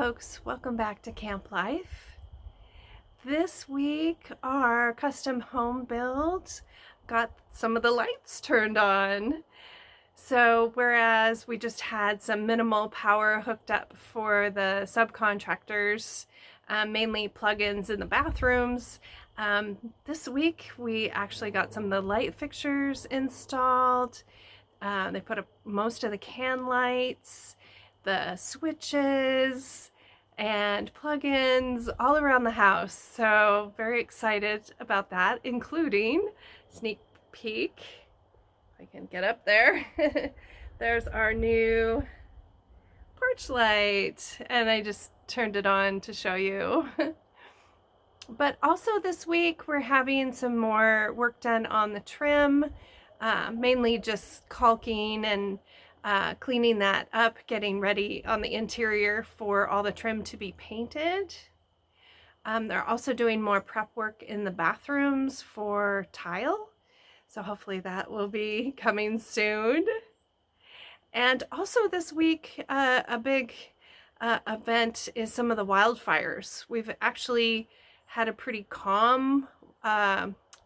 folks, welcome back to Camp Life. This week our custom home build got some of the lights turned on. So whereas we just had some minimal power hooked up for the subcontractors, mainly plugins in the bathrooms, this week we actually got some of the light fixtures installed. They put up most of the can lights, the switches, and plugins all around the house. So very excited about that, including sneak peek. If I can get up there. There's our new porch light, and I just turned it on to show you. But also this week we're having some more work done on the trim, mainly just caulking and cleaning that up, getting ready on the interior for all the trim to be painted. They're also doing more prep work in the bathrooms for tile, so hopefully that will be coming soon. And also this week, a big event is some of the wildfires. We've actually had a pretty calm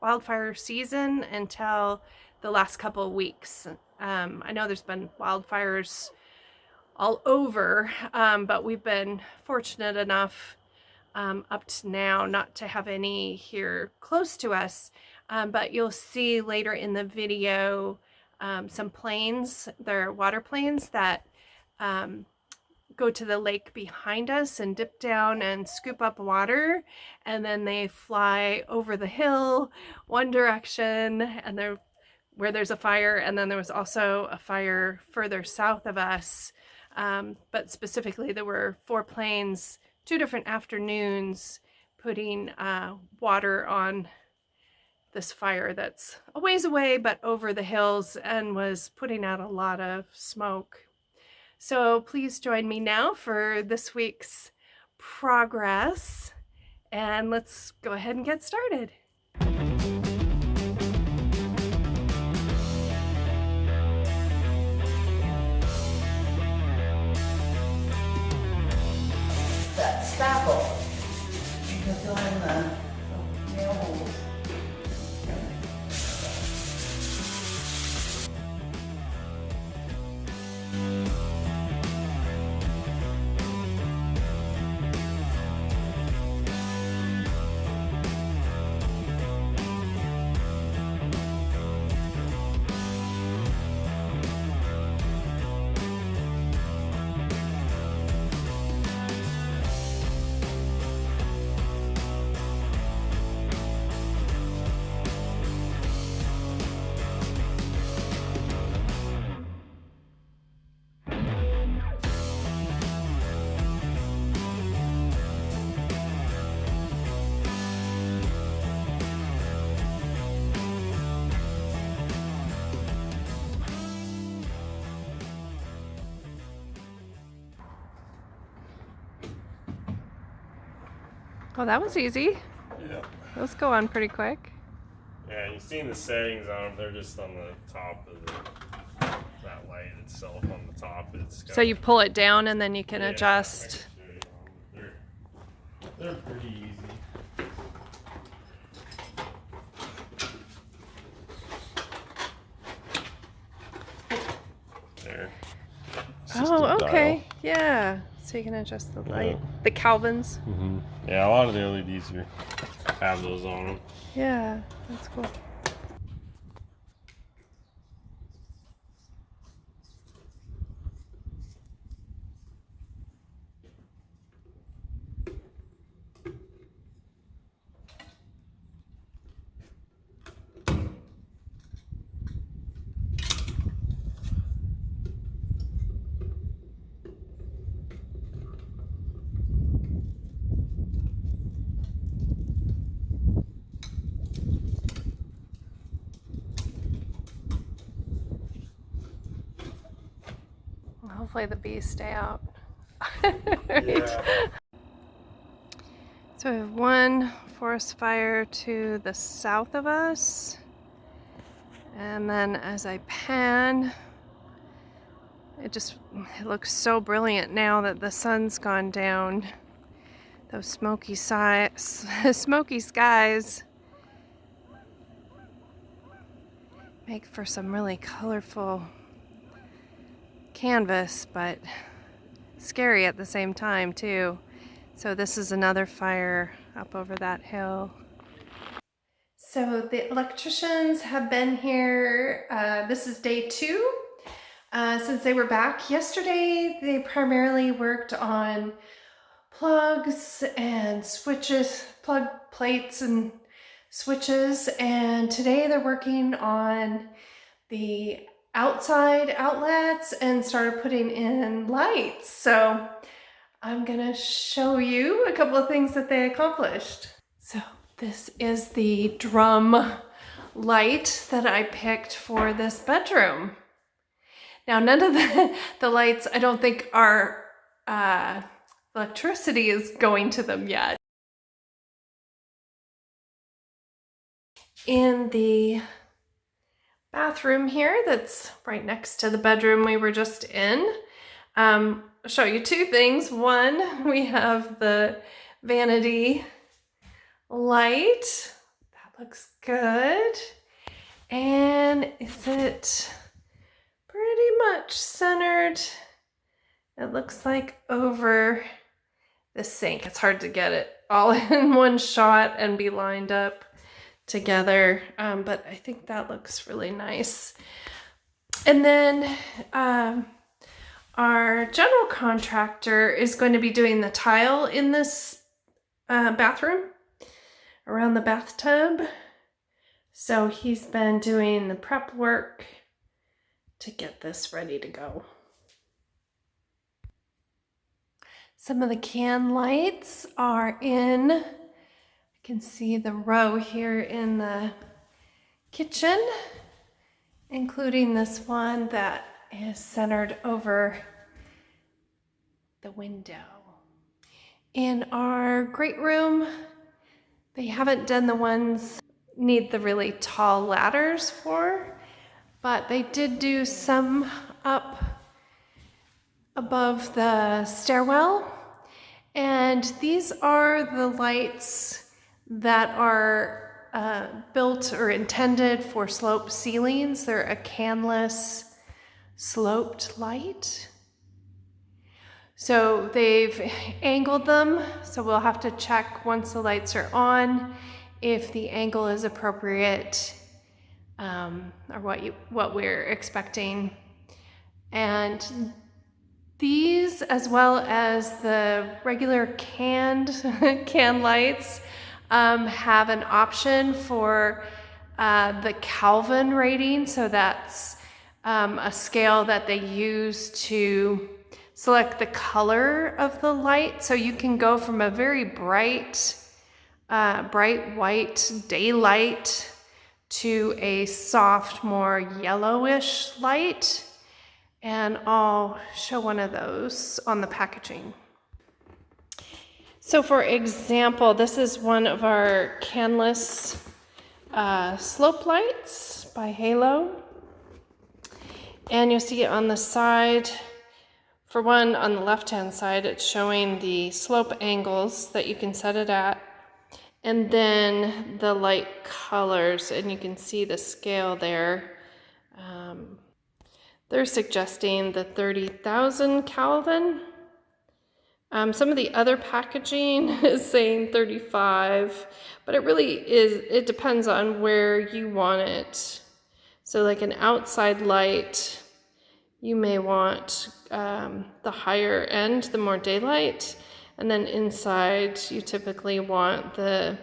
wildfire season until the last couple of weeks. I know there's been wildfires all over, but we've been fortunate enough up to now not to have any here close to us. But you'll see later in the video some planes, they're water planes that go to the lake behind us and dip down and scoop up water, and then they fly over the hill one direction, and they're where there's a fire, and then there was also a fire further south of us. But specifically, there were 4 planes, 2 different afternoons, putting water on this fire that's a ways away, but over the hills, and was putting out a lot of smoke. So please join me now for this week's progress, and let's go ahead and get started. That spackle, you can fill in the nail holes. Well, that was easy. Yeah. Those go on pretty quick. Yeah, you've seen the settings on them. They're just on the top of that light itself on the top. So you pull it down and then you can adjust. They're pretty easy. There. Oh, okay. Yeah. So you can adjust the light. The Kelvins. Mm-hmm. Yeah, a lot of the LEDs have those on them. Yeah, that's cool. Hopefully the bees stay out. Right. Yeah. So we have one forest fire to the south of us, and then as I pan, It looks so brilliant now that the sun's gone down. Those smoky skies make for some really colorful canvas, but scary at the same time too. So this is another fire up over that hill. So the electricians have been here. This is day 2 since they were back. Yesterday they primarily worked on plugs and switches, plug plates and switches, and today they're working on the outside outlets and started putting in lights. So I'm gonna show you a couple of things that they accomplished. So this is the drum light that I picked for this bedroom. Now none of the lights I don't think are electricity is going to them yet. In the bathroom here that's right next to the bedroom we were just in, I'll show you 2 things. One, we have the vanity light. That looks good. And is it pretty much centered? It looks like over the sink. It's hard to get it all in one shot and be lined up together, but I think that looks really nice. And then our general contractor is going to be doing the tile in this bathroom around the bathtub. So he's been doing the prep work to get this ready to go. Some of the can lights are in. You can see the row here in the kitchen, including this one that is centered over the window. In our great room, they haven't done the ones need the really tall ladders for, but they did do some up above the stairwell. And these are the lights that are built or intended for sloped ceilings. They're a canless sloped light. So they've angled them, so we'll have to check once the lights are on if the angle is appropriate, or what we're expecting. And these, as well as the regular can lights, have an option for the Kelvin rating. So that's a scale that they use to select the color of the light. So you can go from a very bright white daylight to a soft, more yellowish light. And I'll show one of those on the packaging. So for example, this is one of our canless slope lights by Halo. And you'll see it on the side. For one, on the left-hand side, it's showing the slope angles that you can set it at. And then the light colors, and you can see the scale there. They're suggesting the 30,000 Kelvin. Some of the other packaging is saying 35, but it really is, it depends on where you want it. So like an outside light, you may want the higher end, the more daylight, and then inside you typically want the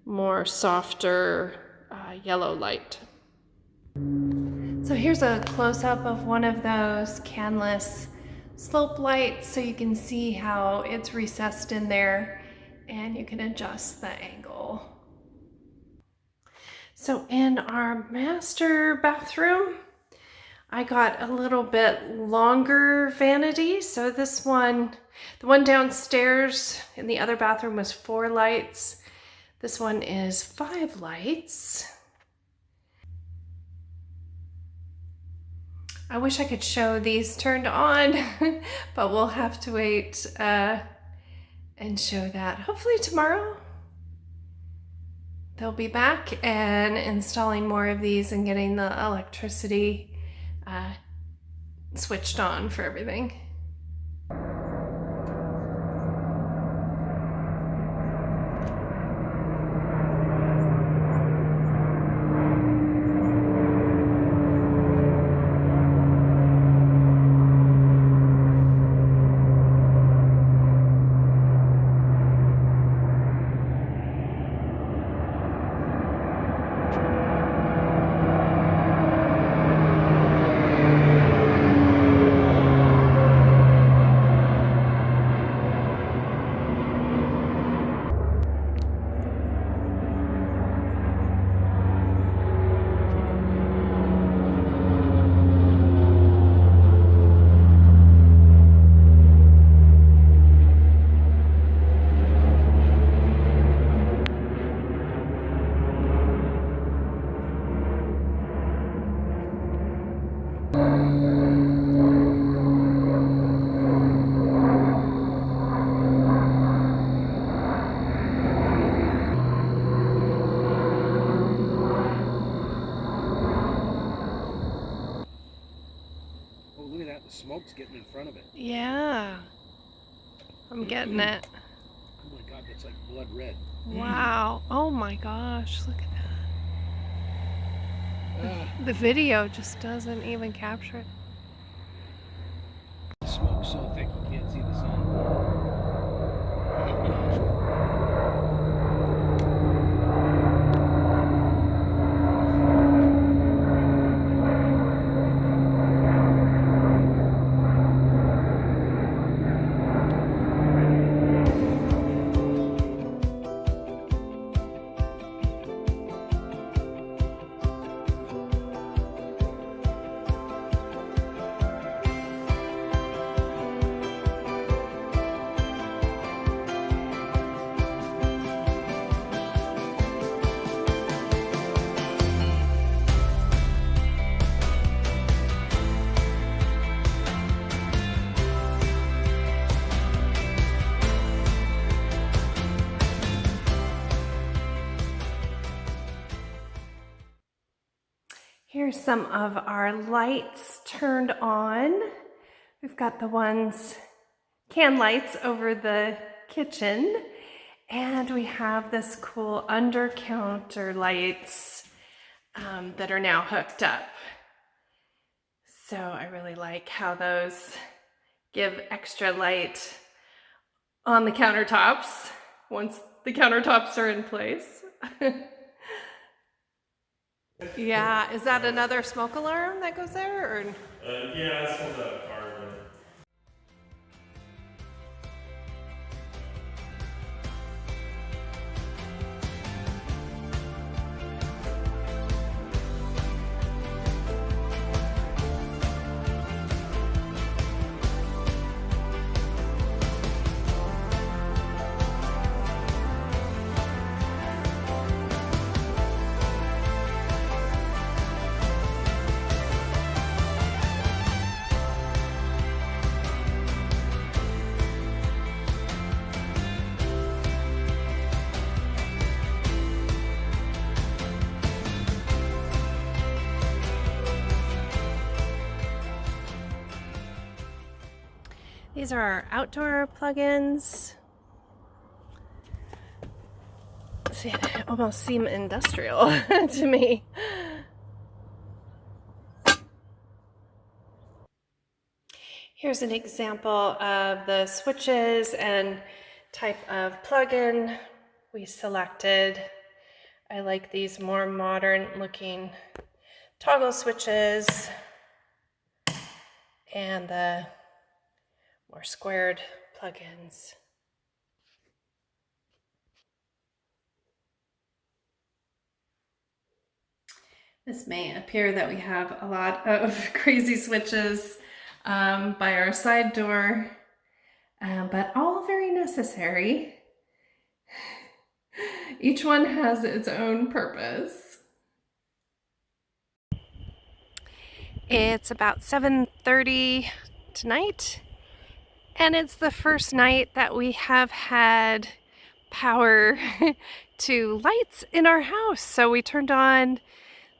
more softer yellow light. So here's a close-up of one of those canless slope lights, so you can see how it's recessed in there and you can adjust the angle. So in our master bathroom, I got a little bit longer vanity. So this one, the one downstairs in the other bathroom was 4 lights. This one is 5 lights. I wish I could show these turned on, but we'll have to wait and show that. Hopefully tomorrow they'll be back and installing more of these and getting the electricity switched on for everything. The smoke's getting in front of it. Yeah, I'm getting it. Oh my God, that's like blood red. Wow. Oh my gosh, look at that. The video just doesn't even capture it. The smoke's so thick you can't see the sun. Here's some of our lights turned on. We've got the ones, can lights over the kitchen, and we have this cool under counter lights that are now hooked up. So I really like how those give extra light on the countertops once the countertops are in place. Yeah, is that another smoke alarm that goes there? Or? Yeah, it's called a carbon. These are our outdoor plugins. See, they almost seem industrial to me. Here's an example of the switches and type of plugin we selected. I like these more modern looking toggle switches and the more squared plugins. This may appear that we have a lot of crazy switches by our side door, but all very necessary. Each one has its own purpose. It's about 7:30 tonight, and it's the first night that we have had power to lights in our house. So we turned on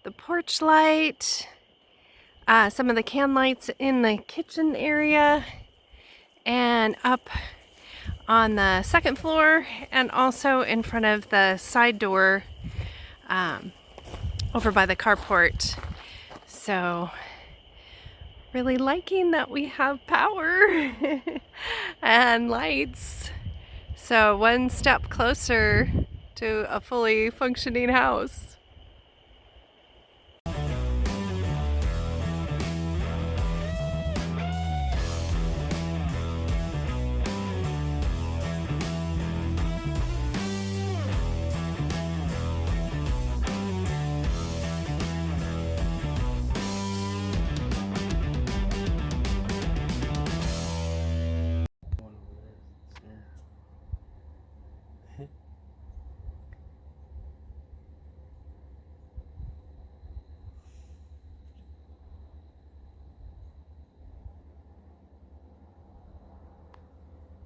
the porch light, some of the can lights in the kitchen area, and up on the second floor, and also in front of the side door over by the carport. So really liking that we have power and lights. So one step closer to a fully functioning house.